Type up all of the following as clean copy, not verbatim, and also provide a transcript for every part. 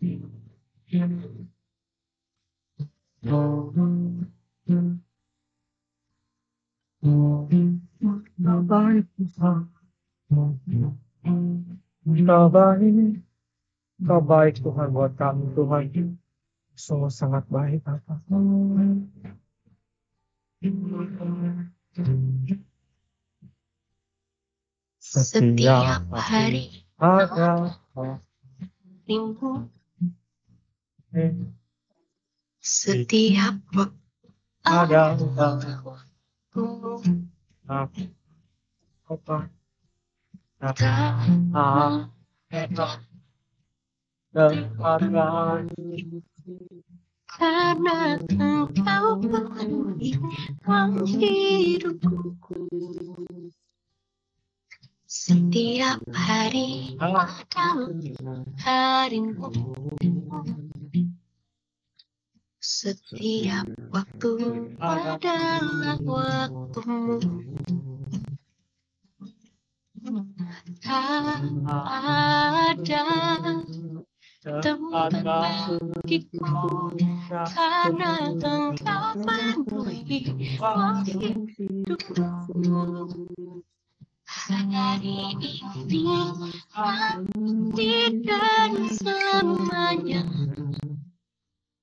Kau baik Tuhan, Kau baik, Kau baik Tuhan buat kami Tuhan, sungguh sangat baik Bapa. Setiap hari ada minggu, setiap waktu ada karena Engkau penuhi ruang hidupku. Setiap hari adalah harimu, setiap waktu adalah waktumu. Tak ada tempat bagiku karena Engkau penuhi ruang hidupku. Hari ini nanti dan selamanya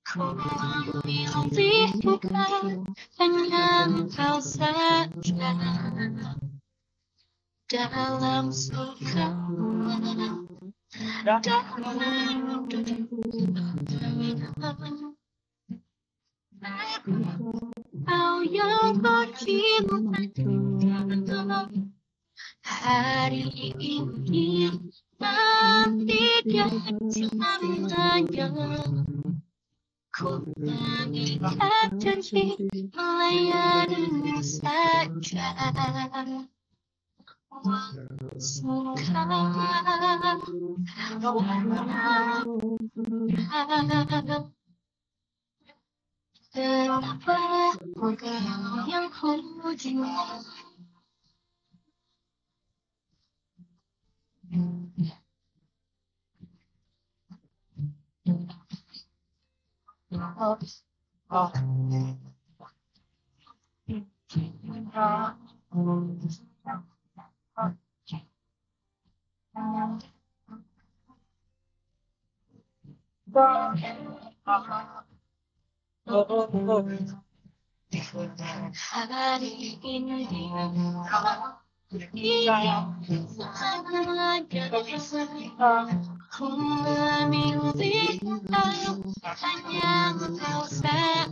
ku memilih Engkau, hanya Engkau saja. Dalam suka dalam duka, Kau yang bercinta. Hari ini nanti dan selamanya ku mengikat janji melayanimu saja. Suka kenapa Engkau yang ku cinta. Hari ini ku memilih Engkau, hanya Engkau saja.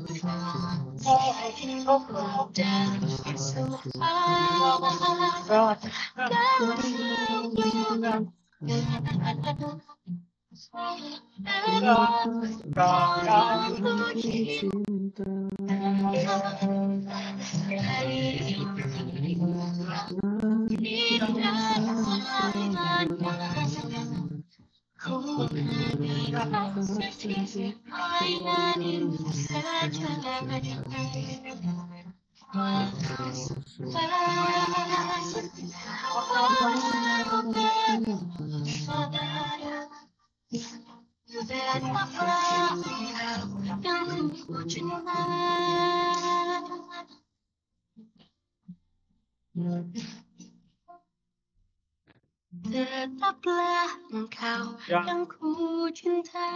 Dan tetaplah Engkau yang ku cinta.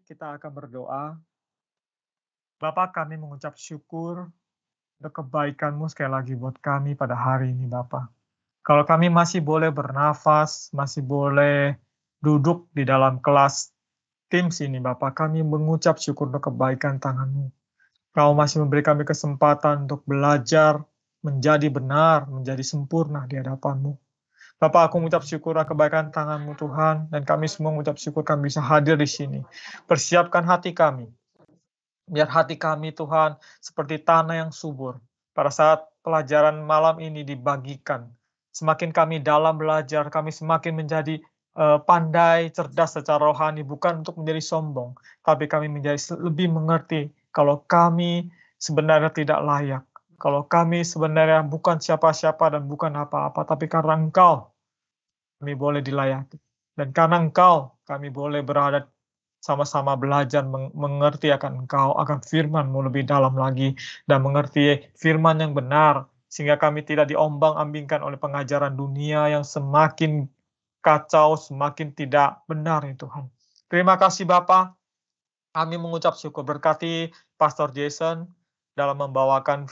Kita akan berdoa. Bapa, kami mengucap syukur untuk kebaikan-Mu sekali lagi buat kami pada hari ini, Bapa. Kalau kami masih boleh bernafas, masih boleh duduk di dalam kelas Teams ini, Bapa, kami mengucap syukur untuk kebaikan tangan-Mu. Kau masih memberi kami kesempatan untuk belajar, menjadi benar, menjadi sempurna di hadapan-Mu. Bapak, aku mengucap syukur akan kebaikan tangan-Mu Tuhan, dan kami semua mengucap syukur kami bisa hadir di sini. Persiapkan hati kami, biar hati kami Tuhan seperti tanah yang subur. Pada saat pelajaran malam ini dibagikan, semakin kami dalam belajar, kami semakin menjadi pandai, cerdas secara rohani, bukan untuk menjadi sombong, tapi kami menjadi lebih mengerti kalau kami sebenarnya tidak layak, kalau kami sebenarnya bukan siapa-siapa dan bukan apa-apa, tapi karena Engkau kami boleh dilayaki. Dan karena Engkau, kami boleh berada sama-sama belajar mengerti akan Engkau, akan firman-Mu lebih dalam lagi, dan mengerti firman yang benar, sehingga kami tidak diombang-ambingkan oleh pengajaran dunia yang semakin kacau, semakin tidak benar ya Tuhan. Terima kasih Bapa, kami mengucap syukur berkati Pastor Jason dalam membawakan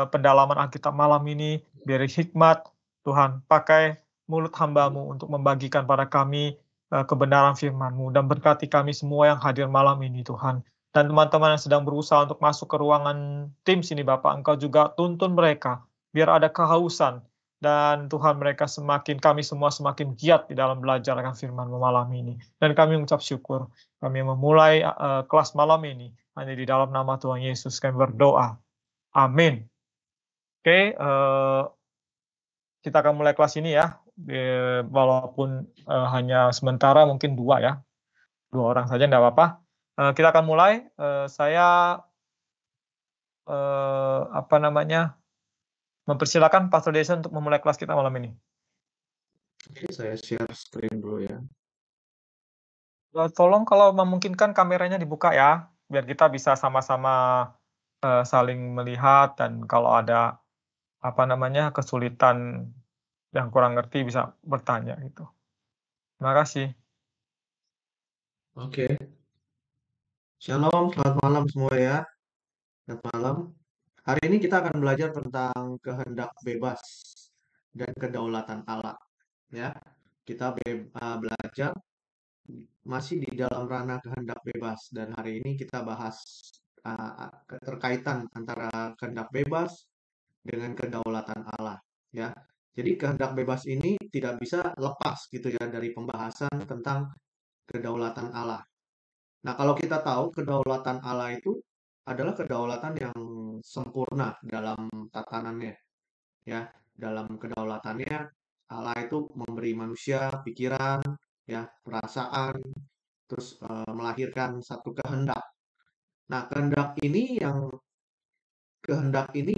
pendalaman Alkitab malam ini, beri hikmat, Tuhan pakai mulut hamba-Mu untuk membagikan pada kami kebenaran firman-Mu, dan berkati kami semua yang hadir malam ini Tuhan. Dan teman-teman yang sedang berusaha untuk masuk ke ruangan tim sini Bapak, Engkau juga tuntun mereka, biar ada kehausan, dan Tuhan kami semua semakin giat di dalam belajar akan firman-Mu malam ini. Dan kami mengucap syukur. Kami memulai kelas malam ini hanya di dalam nama Tuhan Yesus kami berdoa. Amin. Oke, kita akan mulai kelas ini ya. Walaupun hanya sementara, mungkin 2 ya. 2 orang saja enggak apa-apa. Kita akan mulai. Saya mempersilakan Pastor Jason untuk memulai kelas kita malam ini. Oke, saya share screen dulu ya. Tolong kalau memungkinkan kameranya dibuka ya, biar kita bisa sama-sama saling melihat, dan kalau ada kesulitan yang kurang ngerti bisa bertanya gitu. Terima kasih. Oke. Shalom, selamat malam semua ya. Selamat malam. Hari ini kita akan belajar tentang kehendak bebas dan kedaulatan Allah. Ya, kita belajar masih di dalam ranah kehendak bebas, dan hari ini kita bahas keterkaitan antara kehendak bebas dengan kedaulatan Allah. Ya, jadi kehendak bebas ini tidak bisa lepas gitu ya dari pembahasan tentang kedaulatan Allah. Nah, kalau kita tahu kedaulatan Allah itu adalah kedaulatan yang sempurna dalam tatanannya, ya. Dalam kedaulatannya Allah itu memberi manusia pikiran, ya, perasaan, terus melahirkan satu kehendak. Nah, kehendak ini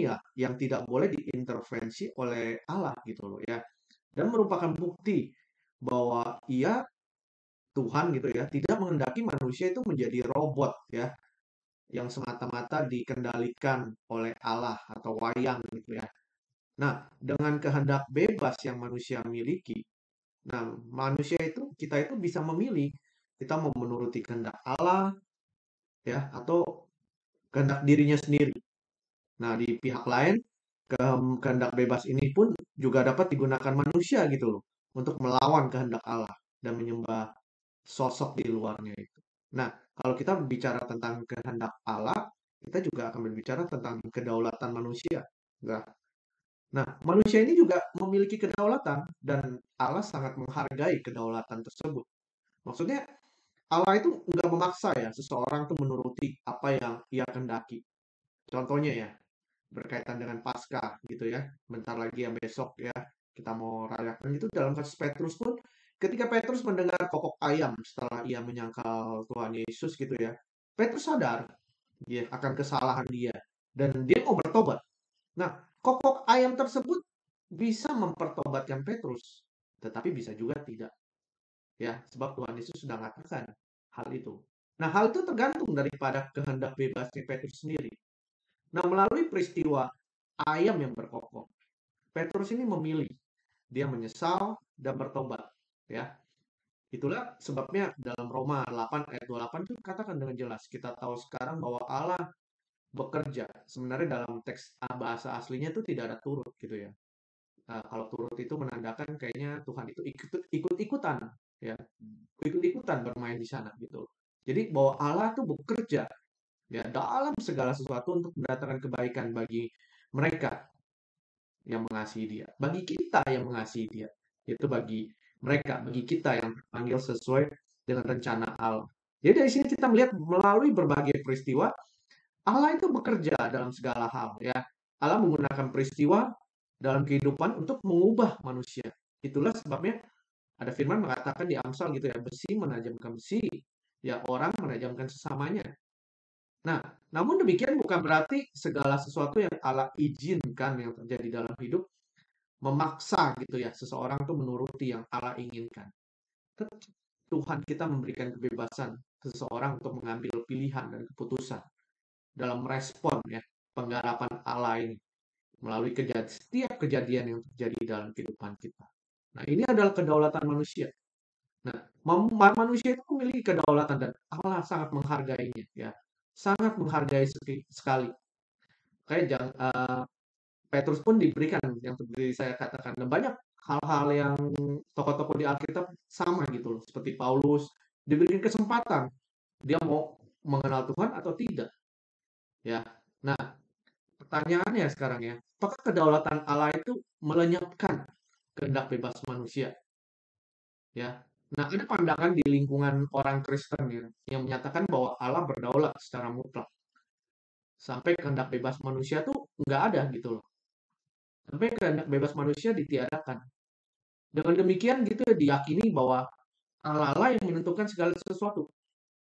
ya yang tidak boleh diintervensi oleh Allah gitu loh ya. Dan merupakan bukti bahwa Ia Tuhan gitu ya tidak menghendaki manusia itu menjadi robot ya yang semata-mata dikendalikan oleh Allah atau wayang gitu ya. Nah, dengan kehendak bebas yang manusia miliki, nah kita itu bisa memilih kita mau menuruti kehendak Allah ya atau kehendak dirinya sendiri. Nah, di pihak lain kehendak bebas ini pun juga dapat digunakan manusia gitu loh untuk melawan kehendak Allah dan menyembah sosok di luarnya itu. Nah, kalau kita bicara tentang kehendak Allah, kita juga akan berbicara tentang kedaulatan manusia. Nah, manusia ini juga memiliki kedaulatan dan Allah sangat menghargai kedaulatan tersebut. Maksudnya Allah itu nggak memaksa ya seseorang tuh menuruti apa yang ia kehendaki. Contohnya ya, berkaitan dengan Paskah gitu ya. Bentar lagi ya besok ya kita mau rayakan itu dalam kasus Petrus pun ketika Petrus mendengar kokok ayam setelah ia menyangkal Tuhan Yesus gitu ya. Petrus sadar dia akan kesalahan dia dan dia mau bertobat. Nah, kokok ayam tersebut bisa mempertobatkan Petrus, tetapi bisa juga tidak. Ya, sebab Tuhan Yesus sudah mengatakan hal itu. Nah, hal itu tergantung daripada kehendak bebasnya Petrus sendiri. Nah, melalui peristiwa ayam yang berkokok, Petrus ini memilih dia menyesal dan bertobat, ya. Itulah sebabnya dalam Roma 8 ayat 28 itu katakan dengan jelas, kita tahu sekarang bahwa Allah bekerja. Sebenarnya dalam teks bahasa aslinya itu tidak ada turut gitu ya. Nah, kalau turut itu menandakan kayaknya Tuhan itu ikut-ikutan ya. Ikut-ikutan bermain di sana gitu. Jadi bahwa Allah itu bekerja ya dalam segala sesuatu untuk mendatangkan kebaikan bagi mereka yang mengasihi Dia, bagi kita yang mengasihi Dia, itu bagi mereka, bagi kita yang terpanggil sesuai dengan rencana Allah. Jadi dari sini kita melihat melalui berbagai peristiwa Allah itu bekerja dalam segala hal ya. Allah menggunakan peristiwa dalam kehidupan untuk mengubah manusia. Itulah sebabnya Ada firman mengatakan di Amsal gitu ya, besi menajamkan besi, ya orang menajamkan sesamanya. Nah, namun demikian bukan berarti segala sesuatu yang Allah izinkan yang terjadi dalam hidup memaksa gitu ya seseorang tuh menuruti yang Allah inginkan. Tetap Tuhan kita memberikan kebebasan seseorang untuk mengambil pilihan dan keputusan dalam respon ya penggarapan Allah ini melalui setiap kejadian yang terjadi dalam kehidupan kita. Nah, ini adalah kedaulatan manusia. Nah, manusia itu memiliki kedaulatan dan Allah sangat menghargainya ya. Sangat menghargai sekali. Kayak Petrus pun diberikan yang seperti saya katakan dan banyak hal-hal yang tokoh-tokoh di Alkitab sama gitu loh, seperti Paulus diberikan kesempatan dia mau mengenal Tuhan atau tidak ya. Nah, pertanyaannya sekarang ya, apakah kedaulatan Allah itu melenyapkan kehendak bebas manusia ya? Nah, ada pandangan di lingkungan orang Kristen ya, yang menyatakan bahwa Allah berdaulat secara mutlak sampai kehendak bebas manusia tuh nggak ada gitu loh. Sampai kehendak bebas manusia ditiadakan. Dengan demikian gitu ya, diyakini bahwa Allah lah yang menentukan segala sesuatu.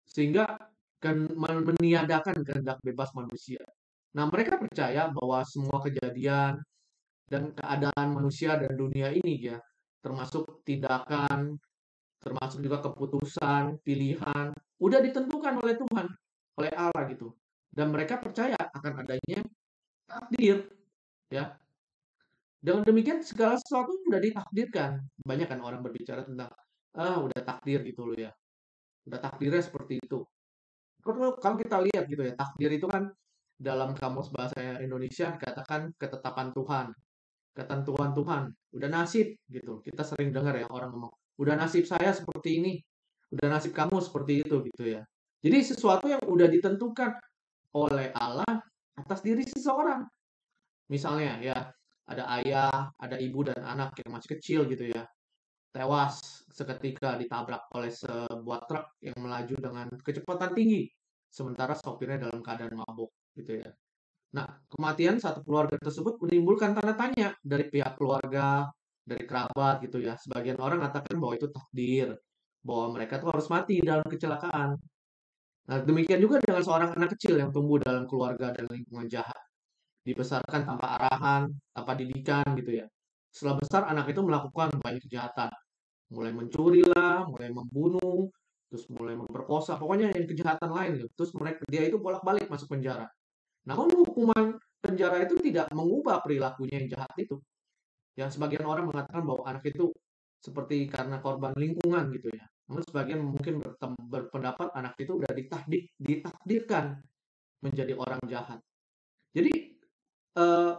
Sehingga kan meniadakan kehendak bebas manusia. Nah, mereka percaya bahwa semua kejadian dan keadaan manusia dan dunia ini ya, termasuk tindakan, termasuk juga keputusan, pilihan, udah ditentukan oleh Tuhan, oleh Allah gitu. Dan mereka percaya akan adanya takdir, ya. Dengan demikian segala sesuatu sudah ditakdirkan. Banyak kan orang berbicara tentang udah takdir gitu loh ya. Udah takdirnya seperti itu. Kalau kita lihat gitu ya, takdir itu kan dalam kamus bahasa Indonesia dikatakan ketetapan Tuhan, ketentuan Tuhan, udah nasib gitu. Kita sering dengar ya orang ngomong, udah nasib saya seperti ini, udah nasib kamu seperti itu gitu ya. Jadi sesuatu yang udah ditentukan oleh Allah atas diri seseorang. Misalnya ya, ada ayah, ada ibu dan anak yang masih kecil gitu ya, tewas seketika ditabrak oleh sebuah truk yang melaju dengan kecepatan tinggi, sementara sopirnya dalam keadaan mabuk gitu ya. Nah, kematian satu keluarga tersebut menimbulkan tanda tanya dari pihak keluarga, dari kerabat gitu ya. Sebagian orang mengatakan bahwa itu takdir, bahwa mereka tuh harus mati dalam kecelakaan. Nah, demikian juga dengan seorang anak kecil yang tumbuh dalam keluarga dan lingkungan jahat, dibesarkan tanpa arahan, tanpa didikan gitu ya. Setelah besar anak itu melakukan banyak kejahatan, mulai mencuri lah, mulai membunuh, terus mulai memperkosa, pokoknya yang kejahatan lain gitu. Terus dia itu bolak-balik masuk penjara. Namun hukuman penjara itu tidak mengubah perilakunya yang jahat itu. Yang sebagian orang mengatakan bahwa anak itu seperti karena korban lingkungan gitu ya. Namun sebagian mungkin berpendapat anak itu sudah ditakdirkan menjadi orang jahat. Jadi eh,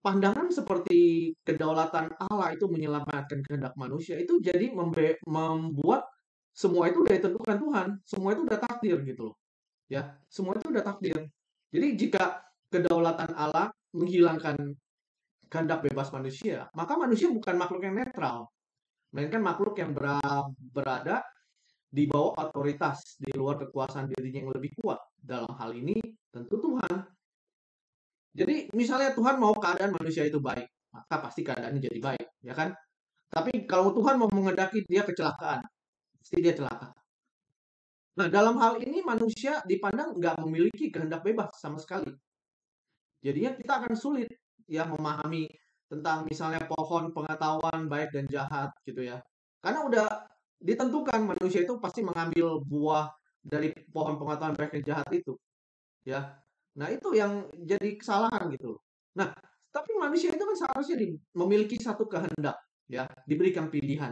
pandangan seperti kedaulatan Allah itu menyelamatkan kehendak manusia itu jadi membuat semua itu sudah ditentukan Tuhan, semua itu sudah takdir gitu loh. Ya, semua itu sudah takdir. Jadi jika kedaulatan Allah menghilangkan kehendak bebas manusia, maka manusia bukan makhluk yang netral, melainkan makhluk yang berada di bawah otoritas, di luar kekuasaan dirinya yang lebih kuat. Dalam hal ini tentu Tuhan. Jadi misalnya Tuhan mau keadaan manusia itu baik, maka pasti keadaannya jadi baik, ya kan? Tapi kalau Tuhan mau mengendaki dia kecelakaan, pasti dia celaka. Nah, dalam hal ini manusia dipandang nggak memiliki kehendak bebas sama sekali. Jadinya kita akan sulit ya memahami tentang misalnya pohon pengetahuan baik dan jahat gitu ya. Karena udah ditentukan manusia itu pasti mengambil buah dari pohon pengetahuan baik dan jahat itu ya. Nah, itu yang jadi kesalahan gitu. Nah, tapi manusia itu kan seharusnya memiliki satu kehendak ya, diberikan pilihan.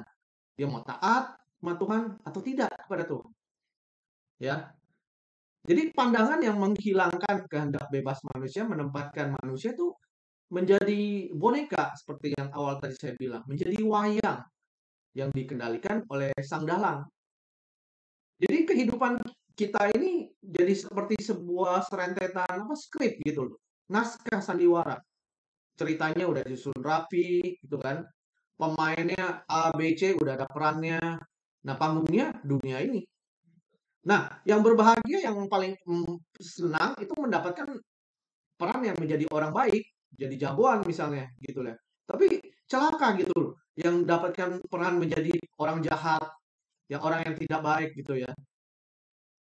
Dia mau taat sama Tuhan atau tidak kepada Tuhan. Ya, jadi pandangan yang menghilangkan kehendak bebas manusia menempatkan manusia itu menjadi boneka seperti yang awal tadi saya bilang, menjadi wayang yang dikendalikan oleh sang dalang. Jadi kehidupan kita ini jadi seperti sebuah serentetan skrip gitu loh. Naskah sandiwara. Ceritanya udah disusun rapi gitu kan. Pemainnya A, B, C udah ada perannya. Nah, panggungnya dunia ini. Nah, yang berbahagia yang paling senang itu mendapatkan peran yang menjadi orang baik, jadi jagoan misalnya gitu lah. Tapi celaka gitu loh. yang mendapatkan peran menjadi orang jahat, yang orang yang tidak baik gitu ya.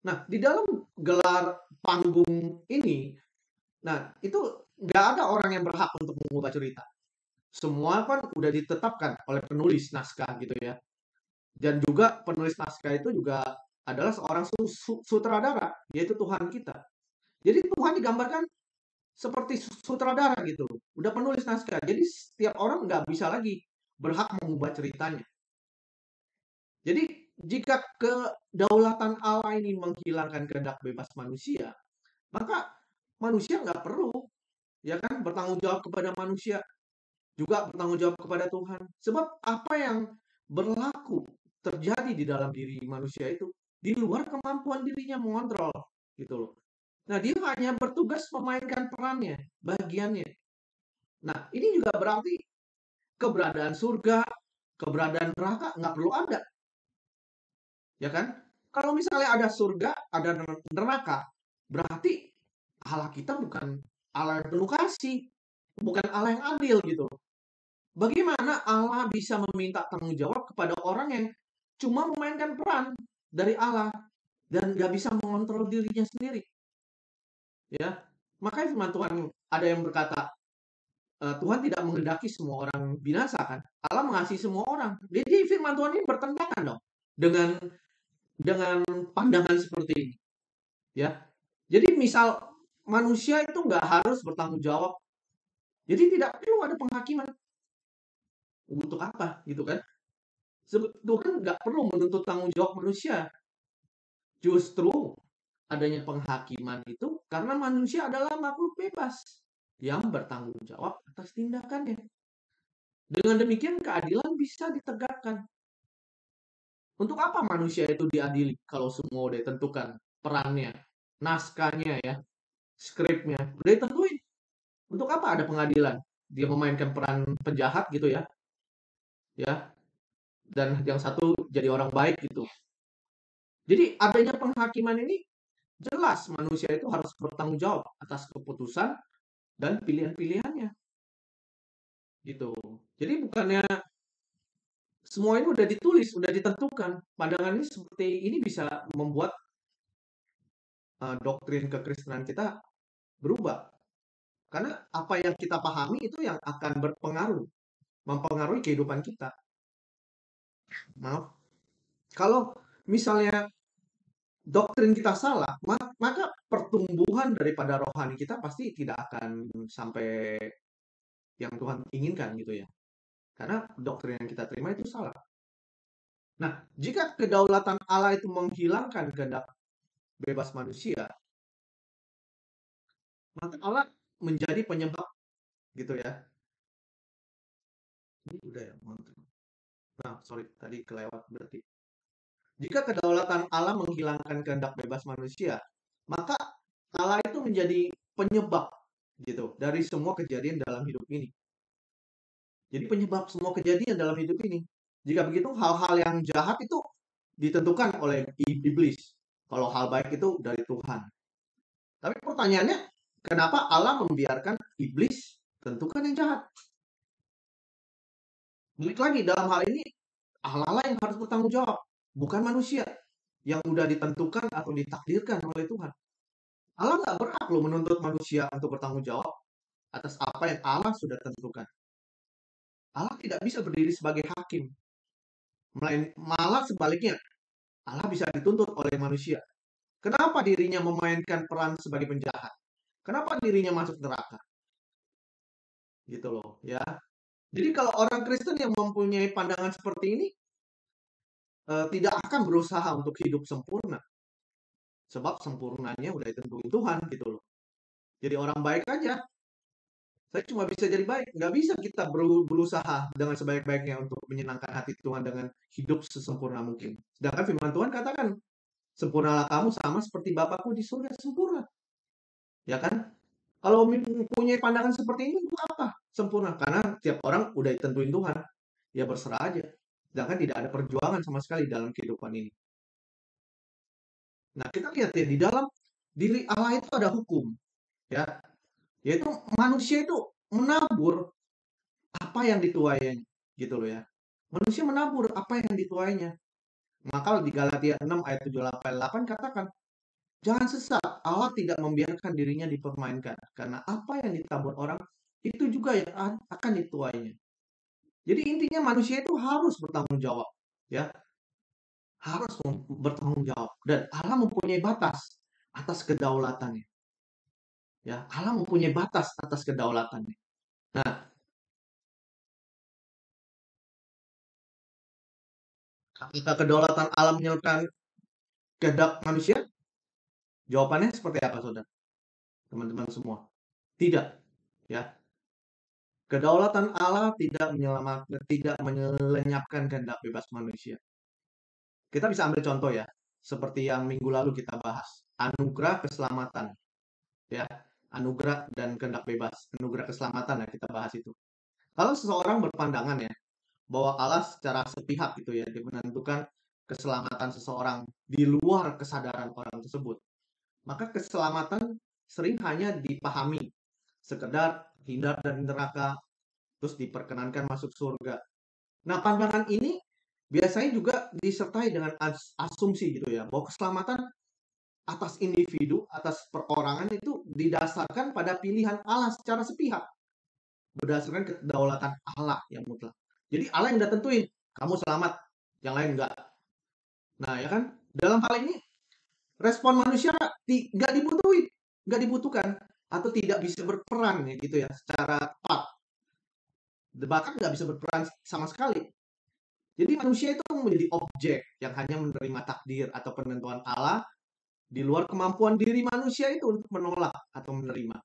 Nah, di dalam gelar panggung ini, nah itu nggak ada orang yang berhak untuk mengubah cerita. Semua kan udah ditetapkan oleh penulis naskah gitu ya. Dan juga penulis naskah itu juga adalah seorang sutradara, yaitu Tuhan kita. Jadi Tuhan digambarkan seperti sutradara gitu. Udah penulis naskah. Jadi setiap orang nggak bisa lagi berhak mengubah ceritanya. Jadi jika kedaulatan Allah ini menghilangkan kehendak bebas manusia, maka manusia nggak perlu ya kan bertanggung jawab kepada manusia, juga bertanggung jawab kepada Tuhan. Sebab apa yang berlaku terjadi di dalam diri manusia itu di luar kemampuan dirinya mengontrol gitu loh. Nah, dia hanya bertugas memainkan perannya, bagiannya. Nah, ini juga berarti keberadaan surga, keberadaan neraka nggak perlu ada, ya kan? Kalau misalnya ada surga, ada neraka, berarti Allah kita bukan Allah yang penuh kasih, bukan Allah yang adil gitu. Bagaimana Allah bisa meminta tanggung jawab kepada orang yang cuma memainkan peran dari Allah dan nggak bisa mengontrol dirinya sendiri? Ya, makanya firman Tuhan ada yang berkata, Tuhan tidak menghendaki semua orang binasa kan? Allah mengasihi semua orang. Jadi firman Tuhan ini bertentangan dong dengan pandangan seperti ini. Ya, jadi misal manusia itu nggak harus bertanggung jawab. Jadi tidak perlu ada penghakiman. Untuk apa gitu kan? Tuhan nggak perlu menuntut tanggung jawab manusia. Justru adanya penghakiman itu karena manusia adalah makhluk bebas yang bertanggung jawab atas tindakannya. Dengan demikian keadilan bisa ditegakkan. Untuk apa manusia itu diadili kalau semua udah ditentukan perannya, naskahnya ya, skripnya udah ditentuin. Untuk apa ada pengadilan? Dia memainkan peran penjahat gitu ya, dan yang satu jadi orang baik gitu. Jadi adanya penghakiman ini jelas manusia itu harus bertanggung jawab atas keputusan dan pilihan-pilihannya gitu. Jadi bukannya semua ini udah ditulis, udah ditentukan. Pandangan ini seperti ini bisa membuat doktrin kekristenan kita berubah. Karena apa yang kita pahami itu yang akan mempengaruhi kehidupan kita. Maaf. Kalau misalnya doktrin kita salah, maka pertumbuhan daripada rohani kita pasti tidak akan sampai yang Tuhan inginkan gitu ya. Karena doktrin yang kita terima itu salah. Nah, jika kedaulatan Allah itu menghilangkan kehendak bebas manusia, maka Allah menjadi penyebab gitu ya. Ini udah ya, mantap. Nah, sorry, tadi kelewat berarti. Jika kedaulatan Allah menghilangkan kehendak bebas manusia, maka Allah itu menjadi penyebab gitu dari semua kejadian dalam hidup ini. Jadi penyebab semua kejadian dalam hidup ini. Jika begitu, hal-hal yang jahat itu ditentukan oleh iblis. Kalau hal baik itu dari Tuhan. Tapi pertanyaannya, kenapa Allah membiarkan iblis tentukan yang jahat? Balik lagi dalam hal ini, Allah yang harus bertanggung jawab, bukan manusia yang udah ditentukan atau ditakdirkan oleh Tuhan. Allah nggak berhak loh menuntut manusia untuk bertanggung jawab atas apa yang Allah sudah tentukan. Allah tidak bisa berdiri sebagai hakim. Malah sebaliknya, Allah bisa dituntut oleh manusia. Kenapa dirinya memainkan peran sebagai penjahat? Kenapa dirinya masuk neraka? Gitu loh, ya. Jadi kalau orang Kristen yang mempunyai pandangan seperti ini, tidak akan berusaha untuk hidup sempurna. Sebab sempurnanya udah ditentuin Tuhan gitu loh. Jadi orang baik aja. Saya cuma bisa jadi baik. Nggak bisa kita berusaha dengan sebaik-baiknya untuk menyenangkan hati Tuhan dengan hidup sesempurna mungkin. Sedangkan firman Tuhan katakan, sempurnalah kamu sama seperti Bapakku di surga sempurna. Ya kan? Kalau mempunyai pandangan seperti ini, itu apa? Sempurna. Karena tiap orang udah ditentuin Tuhan. Ya berserah aja. Sedangkan tidak ada perjuangan sama sekali dalam kehidupan ini. Nah, kita lihat ya, di dalam diri Allah itu ada hukum. Ya, yaitu manusia itu menabur apa yang dituainya gitu loh ya. Manusia menabur apa yang dituainya. Maka di Galatia 6 ayat 7-8 katakan, jangan sesat, Allah tidak membiarkan dirinya dipermainkan. Karena apa yang ditabur orang, itu juga yang akan dituainya. Jadi intinya manusia itu harus bertanggung jawab. Ya, harus bertanggung jawab. Dan Allah mempunyai batas atas kedaulatannya. Ya, Allah mempunyai batas atas kedaulatannya. Nah, apakah kedaulatan Allah menyerahkan kehendak manusia? Jawabannya seperti apa, saudara? Teman-teman semua. Tidak. Ya, kedaulatan Allah tidak menyelenyapkan kehendak bebas manusia. Kita bisa ambil contoh ya, seperti yang minggu lalu kita bahas, anugerah keselamatan, ya, anugerah dan kehendak bebas, anugerah keselamatan ya kita bahas itu. Kalau seseorang berpandangan ya bahwa Allah secara sepihak gitu ya, dia menentukan keselamatan seseorang di luar kesadaran orang tersebut, maka keselamatan sering hanya dipahami sekedar hindar dari neraka, terus diperkenankan masuk surga. Nah, pandangan ini biasanya juga disertai dengan asumsi gitu ya, bahwa keselamatan atas individu, atas perorangan itu didasarkan pada pilihan Allah secara sepihak, berdasarkan kedaulatan Allah yang mutlak. Jadi Allah yang udah tentuin, kamu selamat, yang lain enggak. Nah, ya kan? Dalam hal ini respon manusia nggak dibutuhkan atau tidak bisa berperan ya gitu ya secara tepat. Bahkan nggak bisa berperan sama sekali. Jadi manusia itu menjadi objek yang hanya menerima takdir atau penentuan Allah di luar kemampuan diri manusia itu untuk menolak atau menerima.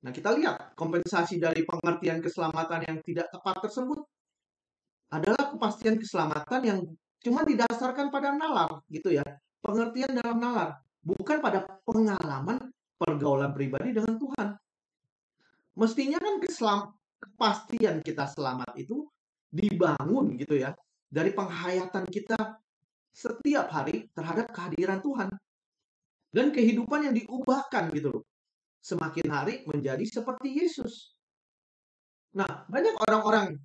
Nah, kita lihat kompensasi dari pengertian keselamatan yang tidak tepat tersebut adalah kepastian keselamatan yang cuma didasarkan pada nalar gitu ya. Pengertian dalam nalar, bukan pada pengalaman pergaulan pribadi dengan Tuhan. Mestinya kan kepastian kita selamat itu dibangun gitu ya dari penghayatan kita setiap hari terhadap kehadiran Tuhan dan kehidupan yang diubahkan gitu loh. Semakin hari menjadi seperti Yesus. Nah, banyak orang-orang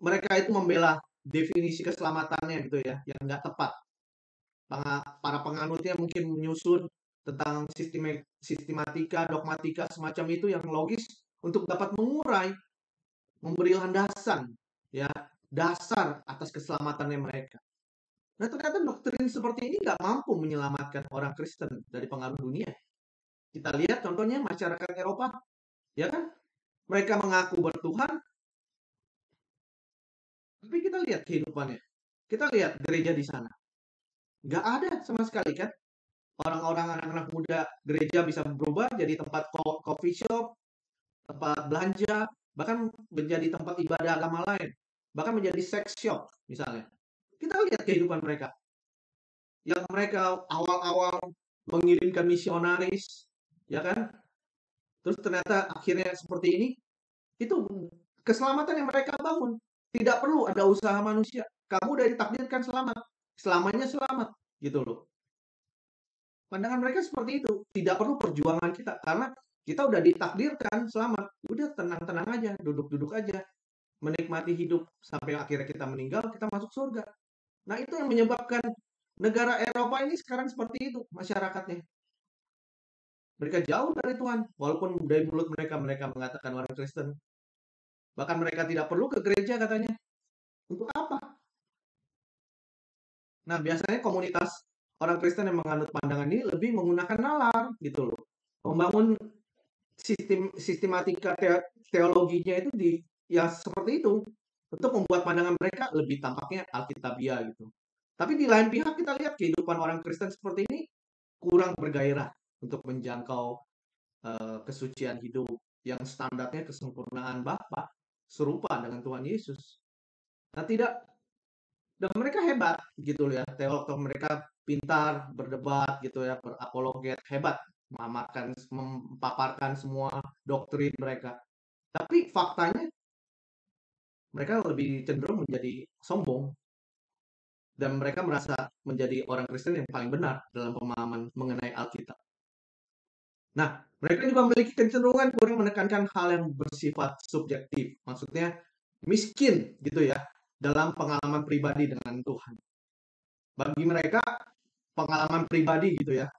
mereka itu membela definisi keselamatannya gitu ya, yang nggak tepat. Para penganutnya mungkin menyusun tentang sistematika, dogmatika semacam itu yang logis untuk dapat mengurai, memberi landasan, ya, dasar atas keselamatannya mereka. Nah, ternyata doktrin seperti ini nggak mampu menyelamatkan orang Kristen dari pengaruh dunia. Kita lihat contohnya masyarakat Eropa, ya kan? Mereka mengaku bertuhan, tapi kita lihat kehidupannya. Kita lihat gereja di sana. Nggak ada sama sekali kan? Orang-orang anak-anak muda gereja bisa berubah jadi tempat coffee shop, tempat belanja, bahkan menjadi tempat ibadah agama lain. Bahkan menjadi sex shop misalnya. Kita lihat kehidupan mereka. Yang mereka awal-awal mengirimkan misionaris, ya kan? Terus ternyata akhirnya seperti ini, itu keselamatan yang mereka bangun. Tidak perlu ada usaha manusia. Kamu udah ditakdirkan selamat. Selamanya selamat. Gitu loh. Pandangan mereka seperti itu. Tidak perlu perjuangan kita. Karena kita udah ditakdirkan selamat. Udah tenang-tenang aja. Duduk-duduk aja. Menikmati hidup. Sampai akhirnya kita meninggal, kita masuk surga. Nah, itu yang menyebabkan negara Eropa ini sekarang seperti itu masyarakatnya. Mereka jauh dari Tuhan. Walaupun dari mulut mereka mengatakan orang Kristen. Bahkan mereka tidak perlu ke gereja katanya. Untuk apa? Nah, biasanya komunitas orang Kristen yang menganut pandangan ini lebih menggunakan nalar gitu loh. Membangun sistematika teologinya itu ya seperti itu untuk membuat pandangan mereka lebih tampaknya alkitabiah gitu. Tapi di lain pihak kita lihat kehidupan orang Kristen seperti ini kurang bergairah untuk menjangkau kesucian hidup yang standarnya kesempurnaan Bapa serupa dengan Tuhan Yesus. Nah, dan mereka hebat gitu ya, teolog mereka pintar berdebat gitu ya, berapologet hebat, memaparkan semua doktrin mereka. Tapi faktanya mereka lebih cenderung menjadi sombong dan mereka merasa menjadi orang Kristen yang paling benar dalam pemahaman mengenai Alkitab. Nah, mereka juga memiliki kecenderungan kurang menekankan hal yang bersifat subjektif, maksudnya miskin gitu ya, dalam pengalaman pribadi dengan Tuhan. Bagi mereka, pengalaman pribadi gitu ya,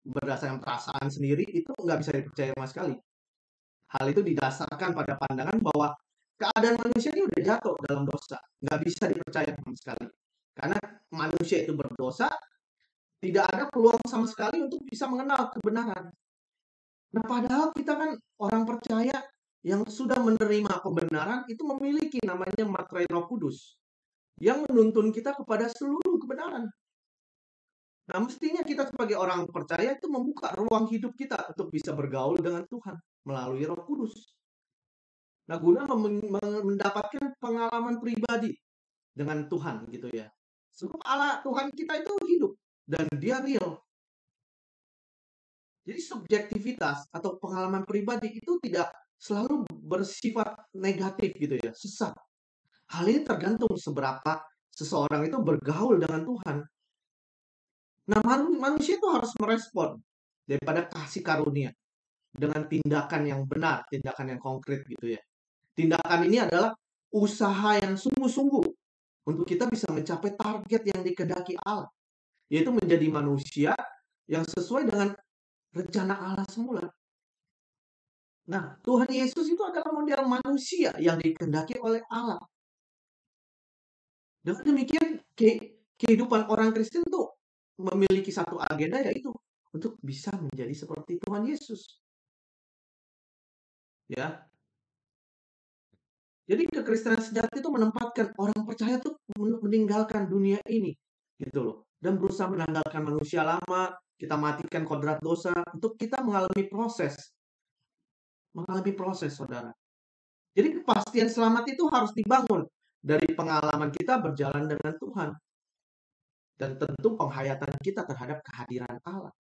berdasarkan perasaan sendiri, itu nggak bisa dipercaya sama sekali. Hal itu didasarkan pada pandangan bahwa keadaan manusia ini udah jatuh dalam dosa. Nggak bisa dipercaya sama sekali. Karena manusia itu berdosa, tidak ada peluang sama sekali untuk bisa mengenal kebenaran. Nah, padahal kita kan orang percaya yang sudah menerima kebenaran itu memiliki namanya materai Roh Kudus yang menuntun kita kepada seluruh kebenaran. Nah, mestinya kita sebagai orang percaya itu membuka ruang hidup kita untuk bisa bergaul dengan Tuhan melalui Roh Kudus. Nah, guna mendapatkan pengalaman pribadi dengan Tuhan gitu ya. Sebab Allah Tuhan kita itu hidup dan dia real. Jadi subjektivitas atau pengalaman pribadi itu tidak selalu bersifat negatif gitu ya, sesat. Hal ini tergantung seberapa seseorang itu bergaul dengan Tuhan. Nah, manusia itu harus merespon daripada kasih karunia dengan tindakan yang benar, tindakan yang konkret gitu ya. Tindakan ini adalah usaha yang sungguh-sungguh untuk kita bisa mencapai target yang dikehendaki Allah, yaitu menjadi manusia yang sesuai dengan rencana Allah semula. Nah, Tuhan Yesus itu adalah model manusia yang dikehendaki oleh Allah. Dengan demikian, kehidupan orang Kristen itu memiliki satu agenda, yaitu untuk bisa menjadi seperti Tuhan Yesus. Ya. Jadi kekristenan sejati itu menempatkan orang percaya tuh meninggalkan dunia ini, gitu loh. Dan berusaha menanggalkan manusia lama, kita matikan kodrat dosa untuk kita mengalami proses, saudara. Jadi kepastian selamat itu harus dibangun dari pengalaman kita berjalan dengan Tuhan. Dan tentu penghayatan kita terhadap kehadiran Allah.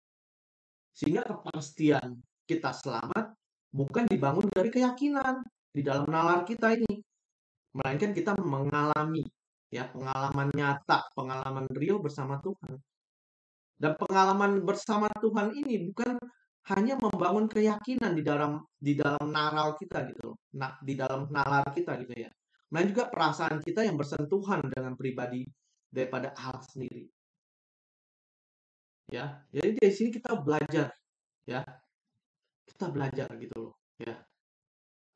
Sehingga kepastian kita selamat bukan dibangun dari keyakinan di dalam nalar kita ini. Melainkan kita mengalami ya pengalaman nyata, pengalaman real bersama Tuhan. Dan pengalaman bersama Tuhan ini bukan hanya membangun keyakinan di dalam nalar kita gitu loh. Nah, di dalam nalar kita gitu ya. Melainkan juga perasaan kita yang bersentuhan dengan pribadi daripada Allah sendiri. Ya, jadi dari sini kita belajar ya. Kita belajar gitu loh, ya.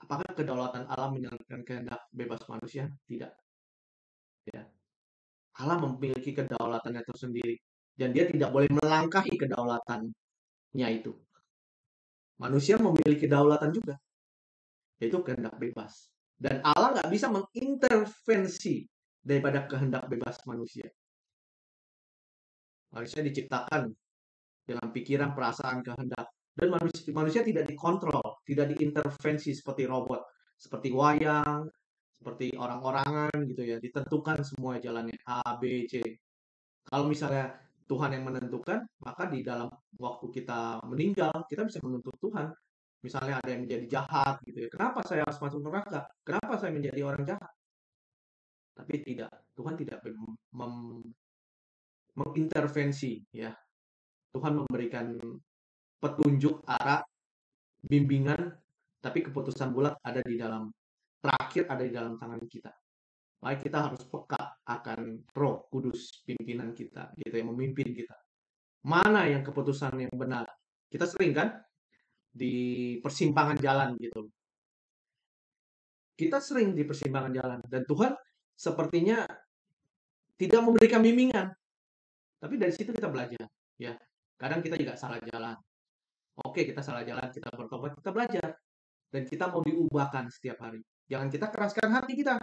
Apakah kedaulatan Allah menjalankan kehendak bebas manusia? Tidak. Ya. Allah memiliki kedaulatannya tersendiri dan dia tidak boleh melangkahi kedaulatannya itu. Manusia memiliki kedaulatan juga, yaitu kehendak bebas. Dan Allah nggak bisa mengintervensi daripada kehendak bebas manusia. Manusia diciptakan dengan pikiran, perasaan, kehendak. Dan manusia tidak dikontrol, tidak diintervensi seperti robot, seperti wayang, seperti orang-orangan gitu ya. Ditentukan semua jalannya A, B, C. Kalau misalnya Tuhan yang menentukan, maka di dalam waktu kita meninggal, kita bisa menuntut Tuhan. Misalnya ada yang menjadi jahat gitu ya. Kenapa saya harus masuk neraka? Kenapa saya menjadi orang jahat? Tapi tidak, Tuhan tidak mengintervensi ya. Tuhan memberikan petunjuk arah, bimbingan, tapi keputusan bulat ada di dalam tangan kita. Maka kita harus peka akan Roh Kudus pimpinan kita, gitu yang memimpin kita. Mana yang keputusan yang benar? Kita sering kan di persimpangan jalan gitu. Kita sering di persimpangan jalan dan Tuhan sepertinya tidak memberikan bimbingan. Tapi dari situ kita belajar, ya. Kadang kita juga salah jalan. Oke, kita salah jalan, kita bertobat, kita belajar. Dan kita mau diubahkan setiap hari. Jangan kita keraskan hati kita.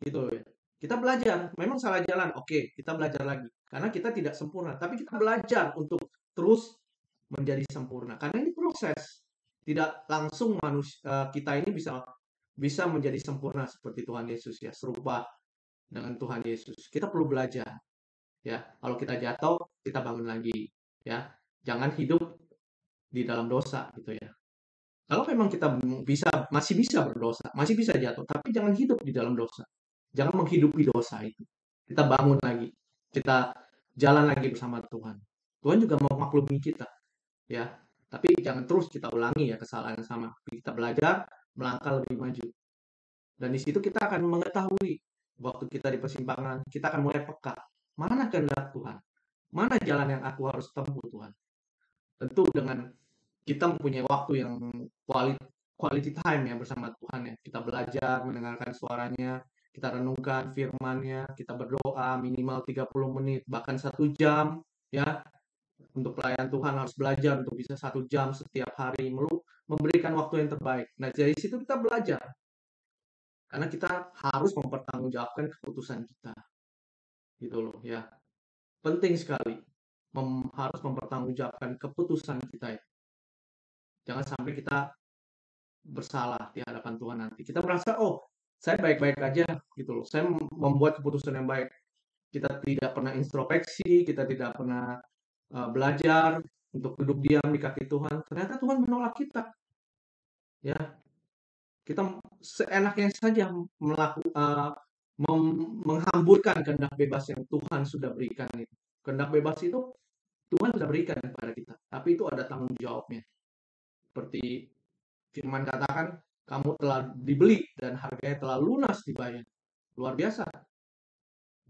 Gitu ya. Kita belajar, memang salah jalan. Oke, kita belajar lagi. Karena kita tidak sempurna, tapi kita belajar untuk terus menjadi sempurna. Karena ini proses. Tidak langsung kita ini bisa menjadi sempurna seperti Tuhan Yesus ya, serupa dengan Tuhan Yesus. Kita perlu belajar. Ya, kalau kita jatuh, kita bangun lagi, ya. Jangan hidup di dalam dosa gitu ya. Kalau memang kita masih bisa berdosa, masih bisa jatuh, tapi jangan hidup di dalam dosa. Jangan menghidupi dosa itu. Kita bangun lagi. Kita jalan lagi bersama Tuhan. Tuhan juga mau maklumi kita. Ya. Tapi jangan terus kita ulangi ya kesalahan yang sama. Kita belajar melangkah lebih maju. Dan di situ kita akan mengetahui waktu kita di persimpangan, kita akan mulai peka. Mana kehendak Tuhan? Mana jalan yang aku harus tempuh Tuhan? Tentu dengan kita mempunyai waktu yang quality time ya bersama Tuhan ya. Kita belajar mendengarkan suaranya, kita renungkan firman-Nya, kita berdoa minimal 30 menit, bahkan 1 jam ya. Untuk pelayan Tuhan harus belajar untuk bisa 1 jam setiap hari, memberikan waktu yang terbaik. Nah, dari situ kita belajar. Karena kita harus mempertanggungjawabkan keputusan kita. Gitu loh ya. Penting sekali harus mempertanggungjawabkan keputusan kita ya. Jangan sampai kita bersalah di hadapan Tuhan nanti. Kita merasa, oh, saya baik-baik aja gitu loh. Saya membuat keputusan yang baik. Kita tidak pernah introspeksi, kita tidak pernah belajar untuk duduk diam di kaki Tuhan. Ternyata Tuhan menolak kita. Ya, kita seenaknya saja menghamburkan kehendak bebas yang Tuhan sudah berikan itu. Kehendak bebas itu Tuhan sudah berikan kepada kita, tapi itu ada tanggung jawabnya. Seperti firman katakan, kamu telah dibeli dan harganya telah lunas dibayar. Luar biasa.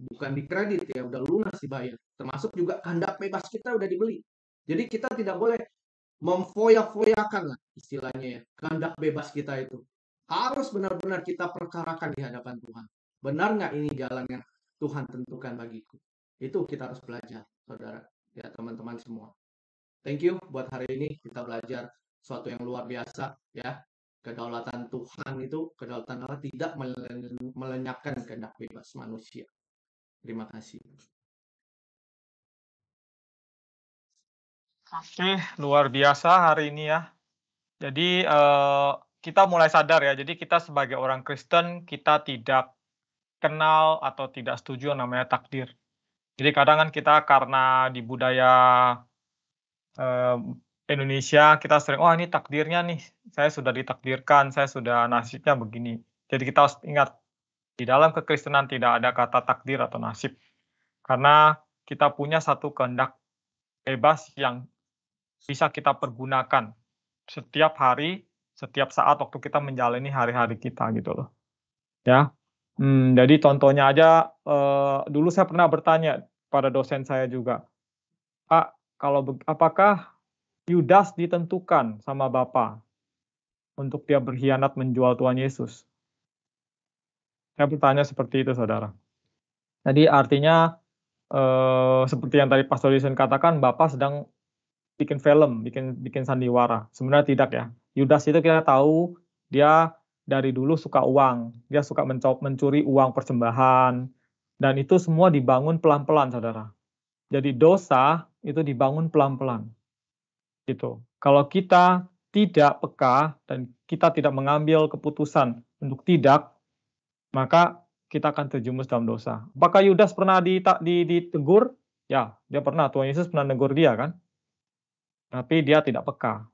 Bukan di kredit ya, udah lunas dibayar. Termasuk juga kehendak bebas kita udah dibeli. Jadi kita tidak boleh memfoya-foyakan lah istilahnya ya. Kehendak bebas kita itu. Harus benar-benar kita perkarakan di hadapan Tuhan. Benar nggak ini jalan yang Tuhan tentukan bagiku? Itu kita harus belajar, saudara. Ya, teman-teman semua. Thank you buat hari ini kita belajar sesuatu yang luar biasa ya. Kedaulatan Tuhan itu, kedaulatan Allah tidak melenyapkan kehendak bebas manusia. Terima kasih. Oke, luar biasa hari ini ya. Jadi kita mulai sadar ya. Jadi kita sebagai orang Kristen kita tidak kenal atau tidak setuju yang namanya takdir. Jadi kadang kan kita karena di budaya Indonesia kita sering, "Wah ini takdirnya nih, saya sudah ditakdirkan, saya sudah nasibnya begini." Jadi kita harus ingat, di dalam kekristenan tidak ada kata takdir atau nasib. Karena kita punya satu kehendak bebas yang bisa kita pergunakan setiap hari, setiap saat waktu kita menjalani hari-hari kita gitu loh, ya. Jadi contohnya aja, dulu saya pernah bertanya pada dosen saya juga, "Pak, apakah Yudas ditentukan sama Bapa untuk dia berkhianat menjual Tuhan Yesus?" Saya bertanya seperti itu, saudara. Jadi artinya, seperti yang tadi Pastor Jason katakan, Bapak sedang bikin film, bikin sandiwara. Sebenarnya tidak ya. Yudas itu kita tahu dia dari dulu suka uang, dia suka mencuri uang persembahan, dan itu semua dibangun pelan-pelan, saudara. Jadi dosa itu dibangun pelan-pelan, gitu. Kalau kita tidak peka dan kita tidak mengambil keputusan untuk tidak, maka kita akan terjerumus dalam dosa. Apakah Yudas pernah ditegur? Ya, dia pernah. Tuhan Yesus pernah negur dia kan, tapi dia tidak peka.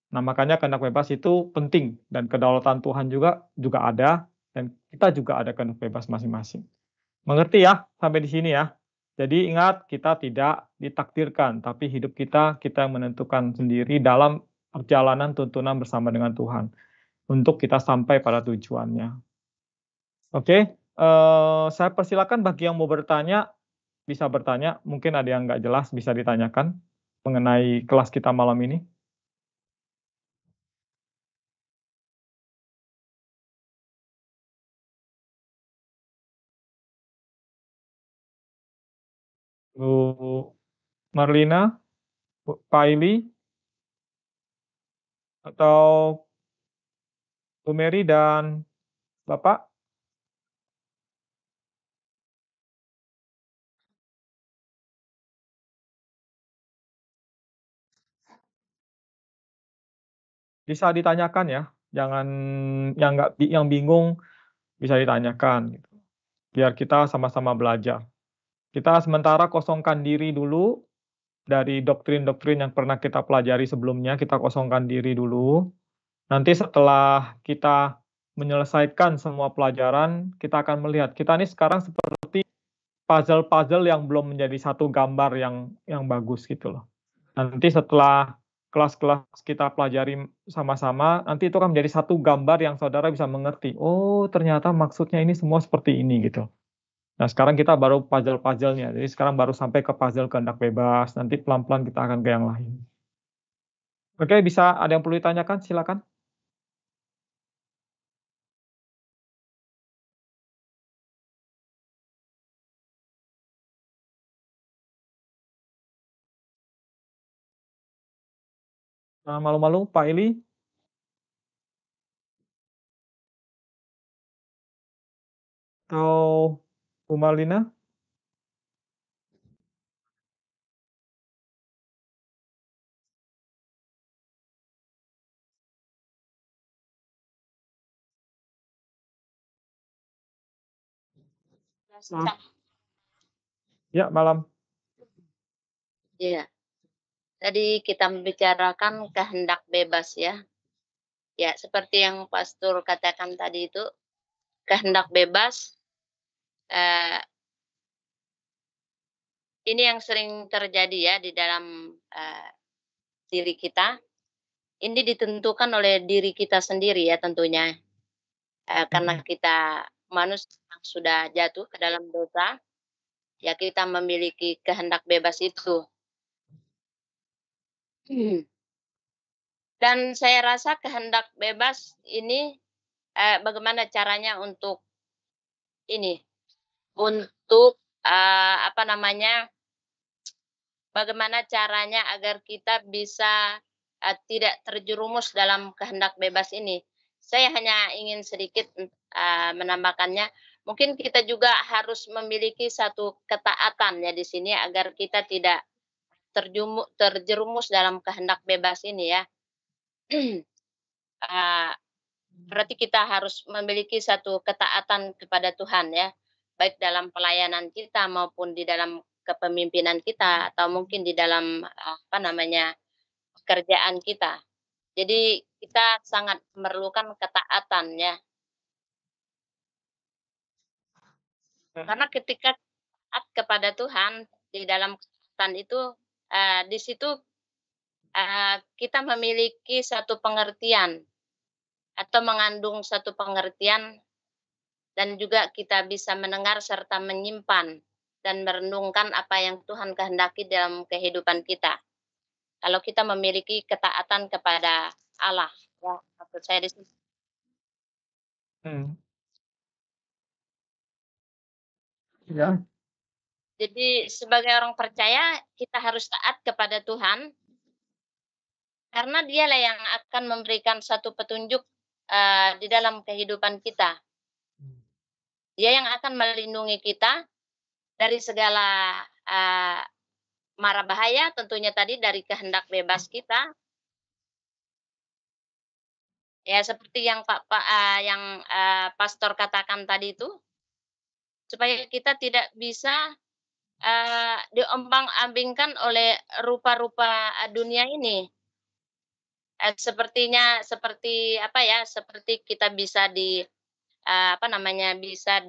Nah, makanya kehendak bebas itu penting dan kedaulatan Tuhan juga ada dan kita juga ada kehendak bebas masing-masing. Mengerti ya sampai di sini ya? Jadi ingat kita tidak ditakdirkan, tapi hidup kita yang menentukan sendiri dalam perjalanan tuntunan bersama dengan Tuhan untuk kita sampai pada tujuannya. Oke, saya persilakan bagi yang mau bertanya, bisa bertanya, mungkin ada yang nggak jelas bisa ditanyakan mengenai kelas kita malam ini. Bu Marlina, Pak Ili, atau Bu Mary dan Bapak? Bisa ditanyakan ya, jangan yang bingung bisa ditanyakan gitu, biar kita sama-sama belajar. Kita sementara kosongkan diri dulu dari doktrin-doktrin yang pernah kita pelajari sebelumnya, kita kosongkan diri dulu. Nanti setelah kita menyelesaikan semua pelajaran, kita akan melihat kita ini sekarang seperti puzzle-puzzle yang belum menjadi satu gambar yang bagus gitu loh. Nanti setelah kelas-kelas kita pelajari sama-sama, nanti itu akan menjadi satu gambar yang saudara bisa mengerti, "Oh, ternyata maksudnya ini semua seperti ini," gitu. Nah, sekarang kita baru puzzle-puzzle-nya, jadi sekarang baru sampai ke puzzle kehendak bebas, nanti pelan-pelan kita akan ke yang lain. Oke, bisa ada yang perlu ditanyakan? Silakan. Jangan malu-malu, Pak Eli atau Bu Marlina? Selamat ya, malam. Iya, tadi kita membicarakan kehendak bebas ya. Ya, seperti yang pastor katakan tadi itu, kehendak bebas, eee, ini yang sering terjadi ya di dalam, diri kita. Ini ditentukan oleh diri kita sendiri ya tentunya, karena kita manusia yang sudah jatuh ke dalam dosa, ya kita memiliki kehendak bebas itu. Dan saya rasa kehendak bebas ini, bagaimana caranya untuk ini, untuk, apa namanya, bagaimana caranya agar kita bisa, tidak terjerumus dalam kehendak bebas ini. Saya hanya ingin sedikit, menambahkannya, mungkin kita juga harus memiliki satu ketaatan ya di sini agar kita tidak terjerumus dalam kehendak bebas ini ya. Eee Berarti kita harus memiliki satu ketaatan kepada Tuhan ya, baik dalam pelayanan kita maupun di dalam kepemimpinan kita atau mungkin di dalam, apa namanya, pekerjaan kita. Jadi kita sangat memerlukan ketaatan ya, karena ketika taat kepada Tuhan di dalam ketaatan itu, di situ, kita memiliki satu pengertian atau mengandung satu pengertian. Dan juga kita bisa mendengar serta menyimpan dan merenungkan apa yang Tuhan kehendaki dalam kehidupan kita. Kalau kita memiliki ketaatan kepada Allah, ya maksud saya di sini. Ya. Jadi sebagai orang percaya kita harus taat kepada Tuhan, karena Dialah yang akan memberikan satu petunjuk, di dalam kehidupan kita. Dia yang akan melindungi kita dari segala, mara bahaya tentunya tadi dari kehendak bebas kita. Ya seperti yang pastor katakan tadi itu, supaya kita tidak bisa, diombang-ambingkan oleh rupa-rupa, dunia ini. Seperti apa ya, seperti kita bisa apa namanya, bisa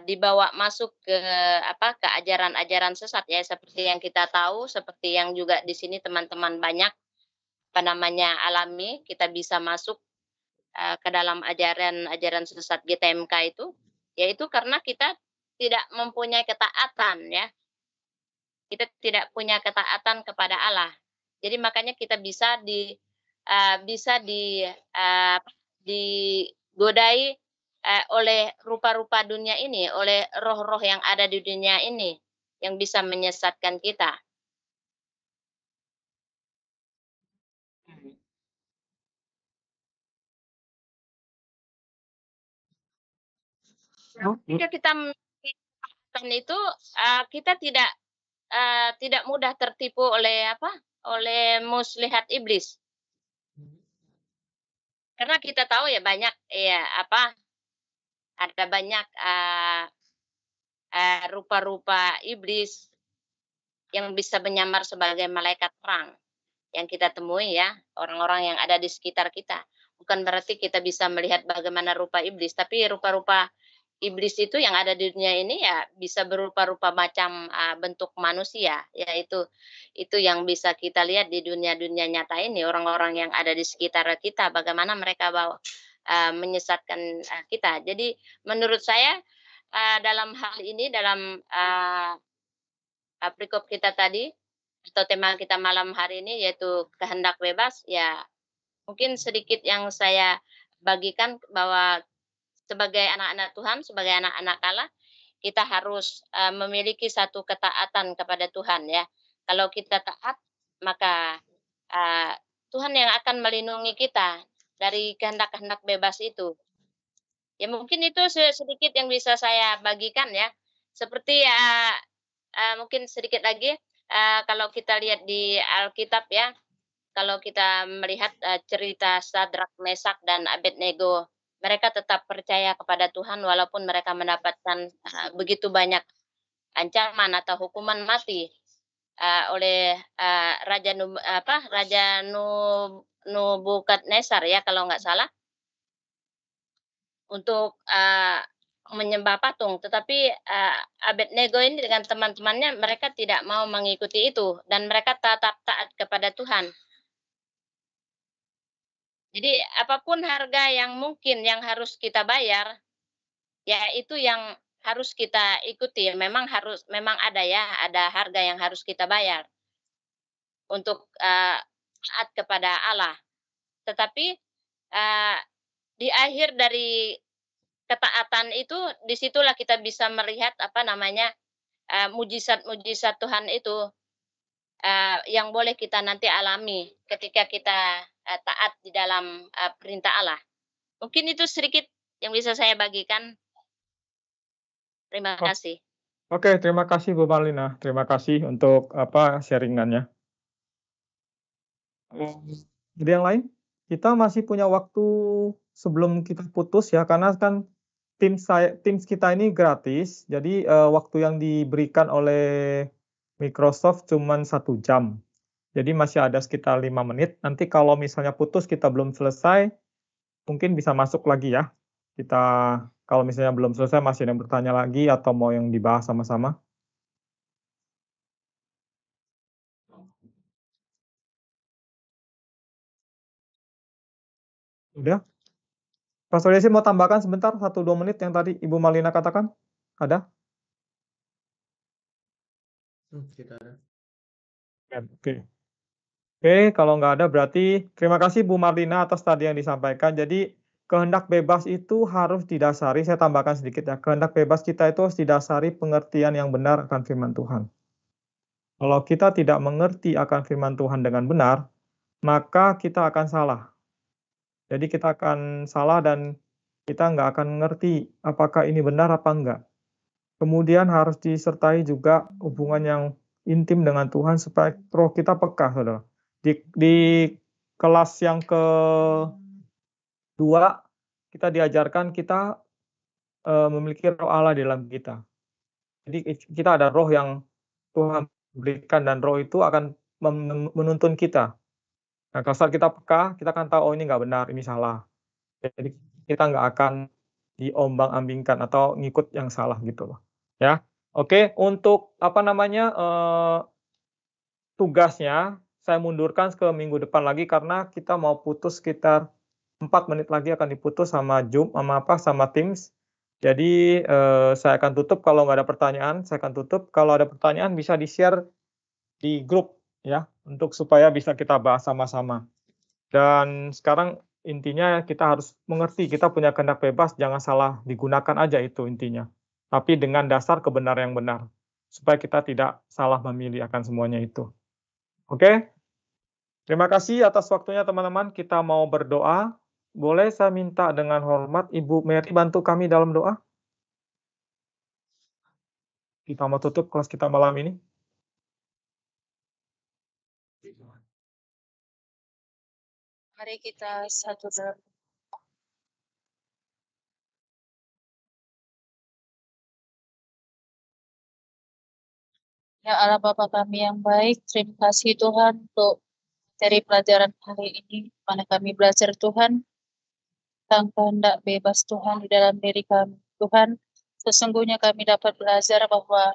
dibawa masuk ke apa, ke ajaran-ajaran sesat ya, seperti yang kita tahu, seperti yang juga di sini teman-teman banyak, apa namanya, alami, kita bisa masuk ke dalam ajaran-ajaran sesat GTMK itu, yaitu karena kita tidak mempunyai ketaatan ya, kita tidak punya ketaatan kepada Allah. Jadi makanya kita bisa digodai, oleh rupa-rupa dunia ini, oleh roh-roh yang ada di dunia ini, yang bisa menyesatkan kita. Ketika kita memiliki ketaatan itu, kita tidak mudah tertipu oleh apa, oleh muslihat iblis. Karena kita tahu ya banyak ya apa, ada banyak, rupa-rupa iblis yang bisa menyamar sebagai malaikat terang yang kita temui ya, orang-orang yang ada di sekitar kita. Bukan berarti kita bisa melihat bagaimana rupa iblis, tapi rupa-rupa iblis itu yang ada di dunia ini ya bisa berupa-rupa macam bentuk manusia, ya itu yang bisa kita lihat di dunia-dunia nyata ini, orang-orang yang ada di sekitar kita, bagaimana mereka menyesatkan kita. Jadi menurut saya dalam hal ini, dalam perikop kita tadi atau tema kita malam hari ini yaitu kehendak bebas, ya mungkin sedikit yang saya bagikan bahwa sebagai anak-anak Tuhan, sebagai anak-anak Allah, kita harus memiliki satu ketaatan kepada Tuhan ya. Kalau kita taat, maka Tuhan yang akan melindungi kita dari kehendak-kehendak bebas itu. Ya mungkin itu sedikit yang bisa saya bagikan ya. Seperti mungkin sedikit lagi kalau kita lihat di Alkitab ya, kalau kita melihat cerita Sadrak, Mesak, dan Abednego, mereka tetap percaya kepada Tuhan walaupun mereka mendapatkan begitu banyak ancaman atau hukuman mati oleh Raja Nebukadnezar ya kalau nggak salah, untuk menyembah patung. Tetapi Abednego ini dengan teman-temannya mereka tidak mau mengikuti itu dan mereka tetap taat kepada Tuhan. Jadi apapun harga yang mungkin yang harus kita bayar, ya itu yang harus kita ikuti. Memang ada ya, ada harga yang harus kita bayar untuk taat kepada Allah. Tetapi di akhir dari ketaatan itu, disitulah kita bisa melihat mujizat-mujizat Tuhan itu yang boleh kita nanti alami ketika kita taat di dalam perintah Allah. Mungkin itu sedikit yang bisa saya bagikan. Terima kasih. Oke, terima kasih Bu Marlina. Terima kasih untuk sharingannya. Jadi yang lain, kita masih punya waktu sebelum kita putus ya, karena kan Teams kita ini gratis, jadi waktu yang diberikan oleh Microsoft cuma 1 jam. Jadi masih ada sekitar 5 menit. Nanti kalau misalnya putus kita belum selesai, mungkin bisa masuk lagi ya. Kita kalau misalnya belum selesai masih ada yang bertanya lagi atau mau yang dibahas sama-sama. Udah? Pastor Desi mau tambahkan sebentar 1-2 menit yang tadi Ibu Marlina katakan? Ada? Tidak ada. Oke. Oke, kalau nggak ada berarti terima kasih Bu Marlina atas tadi yang disampaikan. Jadi kehendak bebas itu harus didasari, saya tambahkan sedikit ya, kehendak bebas kita itu harus didasari pengertian yang benar akan firman Tuhan. Kalau kita tidak mengerti akan firman Tuhan dengan benar, maka kita akan salah. Jadi kita akan salah dan kita nggak akan mengerti apakah ini benar apa enggak. Kemudian harus disertai juga hubungan yang intim dengan Tuhan supaya roh kita peka, saudara. Di kelas yang ke-2 kita diajarkan kita memiliki roh Allah di dalam kita. Jadi kita ada roh yang Tuhan berikan dan roh itu akan menuntun kita. Nah, kalau saat kita peka, kita akan tahu, oh ini nggak benar, ini salah. Jadi kita nggak akan diombang-ambingkan atau ngikut yang salah gitu loh. Ya, oke. Untuk tugasnya saya mundurkan ke minggu depan lagi karena kita mau putus sekitar 4 menit lagi akan diputus sama Zoom, sama Teams. Jadi saya akan tutup kalau nggak ada pertanyaan, saya akan tutup. Kalau ada pertanyaan bisa di-share di grup ya, untuk supaya bisa kita bahas sama-sama. Dan sekarang intinya kita harus mengerti kita punya kehendak bebas, jangan salah digunakan aja itu intinya. Tapi dengan dasar kebenaran yang benar, supaya kita tidak salah memilih akan semuanya itu. Oke? Terima kasih atas waktunya teman-teman, kita mau berdoa. Boleh saya minta dengan hormat Ibu Mary bantu kami dalam doa? Kita mau tutup kelas kita malam ini. Mari kita satu dalam Ya Allah Bapa kami yang baik, terima kasih Tuhan untuk dari pelajaran hari ini, mana kami belajar Tuhan tentang kehendak bebas Tuhan di dalam diri kami. Tuhan, Sesungguhnya kami dapat belajar bahwa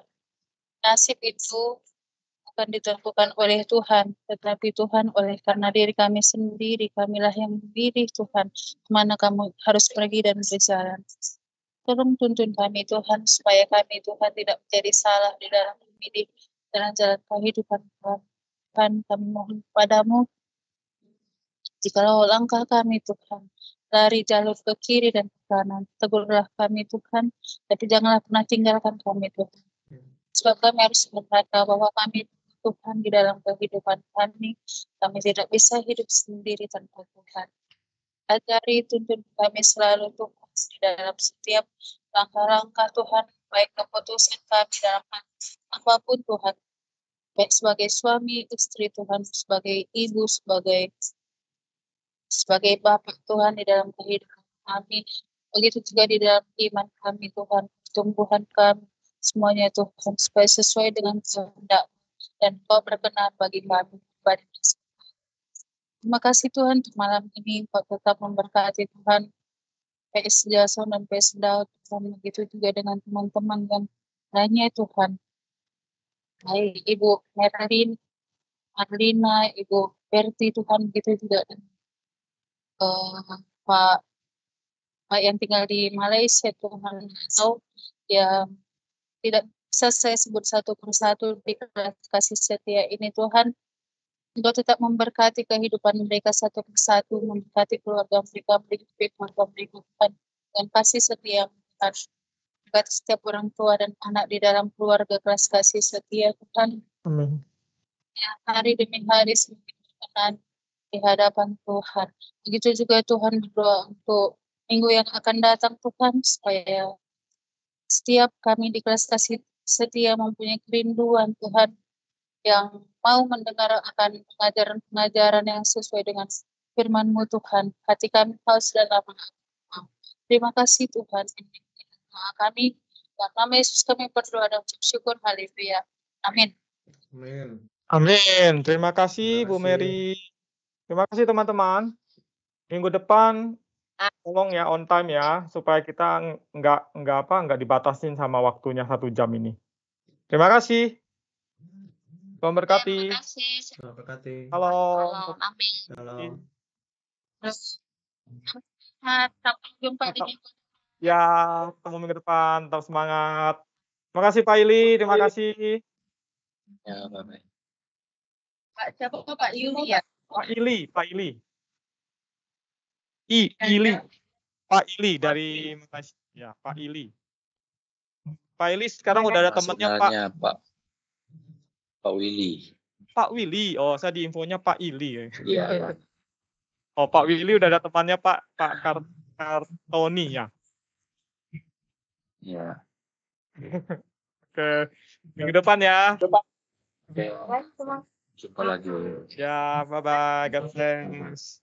nasib itu bukan ditentukan oleh Tuhan, tetapi Tuhan oleh karena diri kami sendiri, kamilah yang memilih Tuhan, kemana kamu harus pergi dan berjalan. Tolong tuntun kami Tuhan, supaya kami Tuhan tidak menjadi salah di dalam memilih jalan-jalan kehidupan Tuhan. Tuhan, kami mohon padamu, jikalau langkah kami Tuhan, lari jalur ke kiri dan ke kanan, tegurlah kami Tuhan, tapi janganlah pernah tinggalkan kami Tuhan. Sebab kami harus berkata bahwa kami Tuhan di dalam kehidupan kami tidak bisa hidup sendiri tanpa Tuhan. Ajari tuntun kami selalu Tuhan di dalam setiap langkah-langkah Tuhan, baik keputusan kami dalam apapun Tuhan, baik sebagai suami, istri Tuhan, sebagai ibu, sebagai bapak Tuhan di dalam kehidupan kami, begitu juga di dalam iman kami Tuhan, pertumbuhan kami, semuanya Tuhan, supaya sesuai dengan kehendak dan Kau berkenan bagi kami. Terima kasih Tuhan untuk malam ini, Kau tetap memberkati Tuhan, PS Jason dan PS Daud, Tuhan, begitu juga dengan teman-teman yang lainnya Tuhan. Baik Ibu Marlina, Ibu Berti Tuhan, begitu juga dengan Pak yang tinggal di Malaysia Tuhan, atau yang tidak bisa saya sebut satu persatu di kasih setia ini Tuhan. Engkau tetap memberkati kehidupan mereka satu persatu, memberkati keluarga mereka, memberkati keluarga mereka Tuhan, dengan kasih setia Tuhan. Berkati setiap orang tua dan anak di dalam keluarga kelas kasih setia Tuhan. Amin. Ya, hari demi hari semakin berkenan di hadapan Tuhan. Begitu juga Tuhan berdoa untuk minggu yang akan datang Tuhan, supaya setiap kami di kelas kasih setia mempunyai kerinduan Tuhan, yang mau mendengar akan pengajaran-pengajaran yang sesuai dengan firman-Mu Tuhan. Hati kami haus dan lapar. Terima kasih Tuhan. Doa kami, dalam nama Yesus kami berdoa dan ucap syukur. Haleluya. Amin. Amin. Amin. Terima kasih Terima Bu kasih. Mary. Terima kasih teman-teman. Minggu depan tolong ya on time ya, supaya kita nggak dibatasin sama waktunya 1 jam ini. Terima kasih. Tuhan berkati. Terima kasih. Terima kasih. Halo. Halo, amin. Halo. Sampai jumpa di minggu. Ya, ketemu minggu depan. Tetap semangat. Terima kasih Pak Ili. Terima kasih. Ya, bye-bye. Pak siapa Pak Yuli ya? Pak Ili. Ili. Pak Ili dari Malaysia. Ya, Pak Ili. Pak Ili sekarang udah ada temannya Pak. Sebenarnya Pak Willy. Pak Willy. Oh, saya di infonya Pak Ili. Iya. Oh, Pak Willy udah ada temannya Pak Kartoni ya. Iya. Oke. Minggu depan ya. Oke. Jumpa lagi. Ya, bye-bye. God bless.